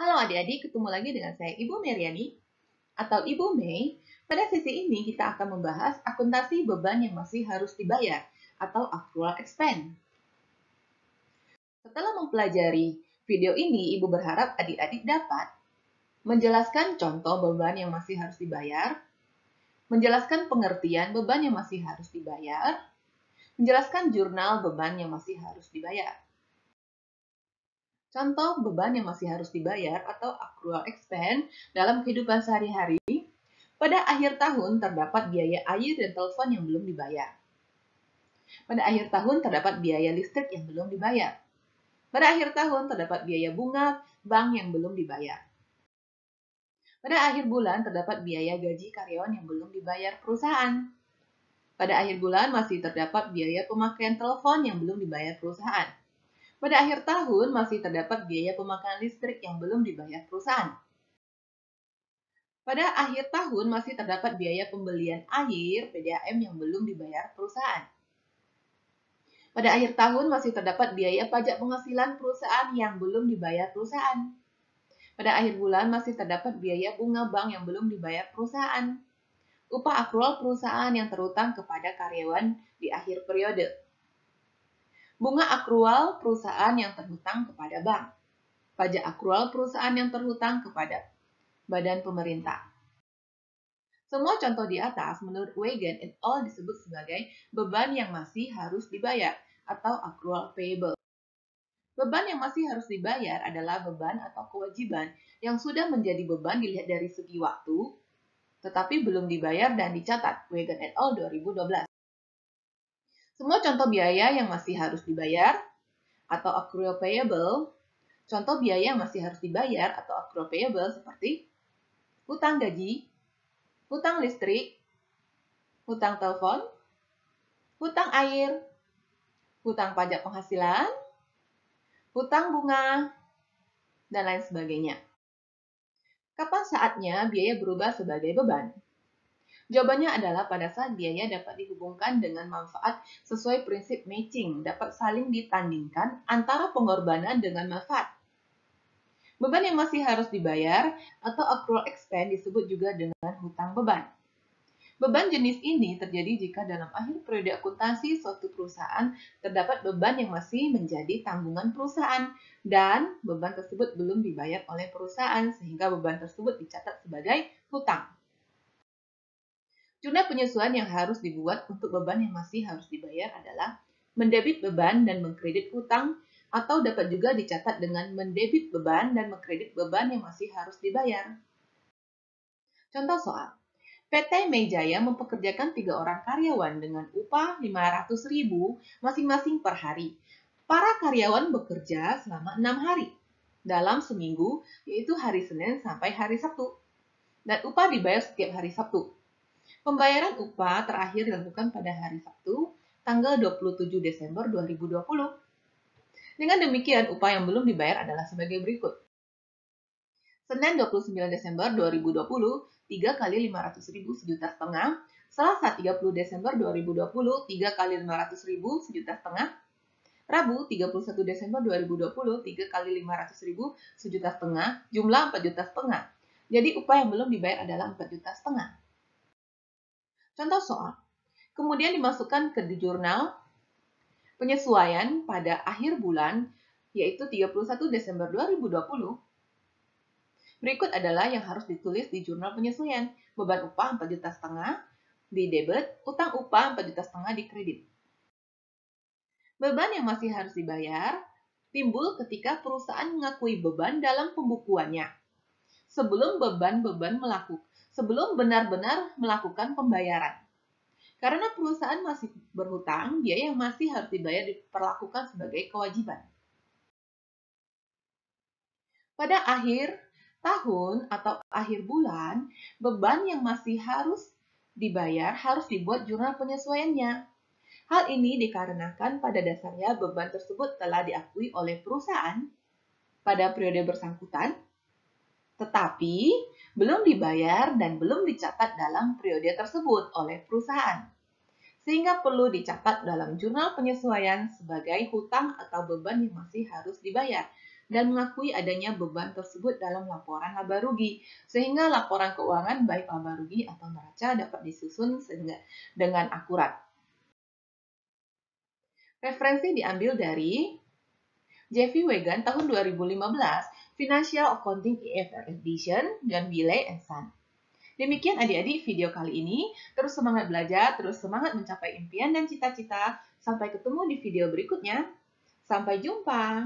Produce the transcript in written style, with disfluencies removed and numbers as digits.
Halo adik-adik, ketemu lagi dengan saya Ibu Meriani atau Ibu Mei. Pada sesi ini kita akan membahas akuntansi beban yang masih harus dibayar atau accrual expense. Setelah mempelajari video ini, Ibu berharap adik-adik dapat menjelaskan contoh beban yang masih harus dibayar, menjelaskan pengertian beban yang masih harus dibayar, menjelaskan jurnal beban yang masih harus dibayar. Contoh beban yang masih harus dibayar atau accrual expense dalam kehidupan sehari-hari. Pada akhir tahun terdapat biaya air dan telepon yang belum dibayar. Pada akhir tahun terdapat biaya listrik yang belum dibayar. Pada akhir tahun terdapat biaya bunga bank yang belum dibayar. Pada akhir bulan terdapat biaya gaji karyawan yang belum dibayar perusahaan. Pada akhir bulan masih terdapat biaya pemakaian telepon yang belum dibayar perusahaan. Pada akhir tahun masih terdapat biaya pemakaian listrik yang belum dibayar perusahaan. Pada akhir tahun masih terdapat biaya pembelian air PDAM yang belum dibayar perusahaan. Pada akhir tahun masih terdapat biaya pajak penghasilan perusahaan yang belum dibayar perusahaan. Pada akhir bulan masih terdapat biaya bunga bank yang belum dibayar perusahaan. Upah akrual perusahaan yang terhutang kepada karyawan di akhir periode. Bunga akrual perusahaan yang terhutang kepada bank. Pajak akrual perusahaan yang terhutang kepada badan pemerintah. Semua contoh di atas menurut Wagen et al. Disebut sebagai beban yang masih harus dibayar atau accrual payable. Beban yang masih harus dibayar adalah beban atau kewajiban yang sudah menjadi beban dilihat dari segi waktu, tetapi belum dibayar dan dicatat. Wagen et al. 2012. Semua contoh biaya yang masih harus dibayar atau accrual payable, contoh biaya yang masih harus dibayar atau accrual payable seperti hutang gaji, hutang listrik, hutang telepon, hutang air, hutang pajak penghasilan, hutang bunga, dan lain sebagainya. Kapan saatnya biaya berubah sebagai beban? Jawabannya adalah pada saat biaya dapat dihubungkan dengan manfaat sesuai prinsip matching, dapat saling ditandingkan antara pengorbanan dengan manfaat. Beban yang masih harus dibayar atau accrual expense disebut juga dengan hutang beban. Beban jenis ini terjadi jika dalam akhir periode akuntansi suatu perusahaan terdapat beban yang masih menjadi tanggungan perusahaan dan beban tersebut belum dibayar oleh perusahaan sehingga beban tersebut dicatat sebagai hutang. Jurnal penyesuaian yang harus dibuat untuk beban yang masih harus dibayar adalah mendebit beban dan mengkredit hutang atau dapat juga dicatat dengan mendebit beban dan mengkredit beban yang masih harus dibayar. Contoh soal. PT Meijaya mempekerjakan 3 orang karyawan dengan upah 500.000 masing-masing per hari. Para karyawan bekerja selama 6 hari dalam seminggu, yaitu hari Senin sampai hari Sabtu. Dan upah dibayar setiap hari Sabtu. Pembayaran upah terakhir dilakukan pada hari Sabtu, tanggal 27 Desember 2020. Dengan demikian, upah yang belum dibayar adalah sebagai berikut. Senin 29 Desember 2020, 3 kali 500.000 1,5 juta. Selasa 30 Desember 2020, 3 kali 500.000 1,5 juta. Rabu 31 Desember 2020, 3 kali 500.000 1,5 juta, jumlah 4,5 juta. Jadi upah yang belum dibayar adalah 4,5 juta. Contoh soal. Kemudian dimasukkan ke jurnal penyesuaian pada akhir bulan, yaitu 31 Desember 2020. Berikut adalah yang harus ditulis di jurnal penyesuaian. Beban upah 4,5 juta di debit, utang upah 4,5 juta di kredit. Beban yang masih harus dibayar timbul ketika perusahaan mengakui beban dalam pembukuannya. Sebelum benar-benar melakukan pembayaran. Karena perusahaan masih berhutang, biaya yang masih harus dibayar diperlakukan sebagai kewajiban. Pada akhir tahun atau akhir bulan, beban yang masih harus dibayar harus dibuat jurnal penyesuaiannya. Hal ini dikarenakan pada dasarnya beban tersebut telah diakui oleh perusahaan pada periode bersangkutan, tetapi belum dibayar dan belum dicatat dalam periode tersebut oleh perusahaan. Sehingga perlu dicatat dalam jurnal penyesuaian sebagai hutang atau beban yang masih harus dibayar. dan mengakui adanya beban tersebut dalam laporan laba rugi, sehingga laporan keuangan baik laba rugi atau neraca dapat disusun dengan akurat. Referensi diambil dari Jeffrey Wegan tahun 2015, Financial Accounting IFRS Edition, dan Biley and Son. Demikian adik-adik video kali ini. Terus semangat belajar, terus semangat mencapai impian dan cita-cita. Sampai ketemu di video berikutnya. Sampai jumpa.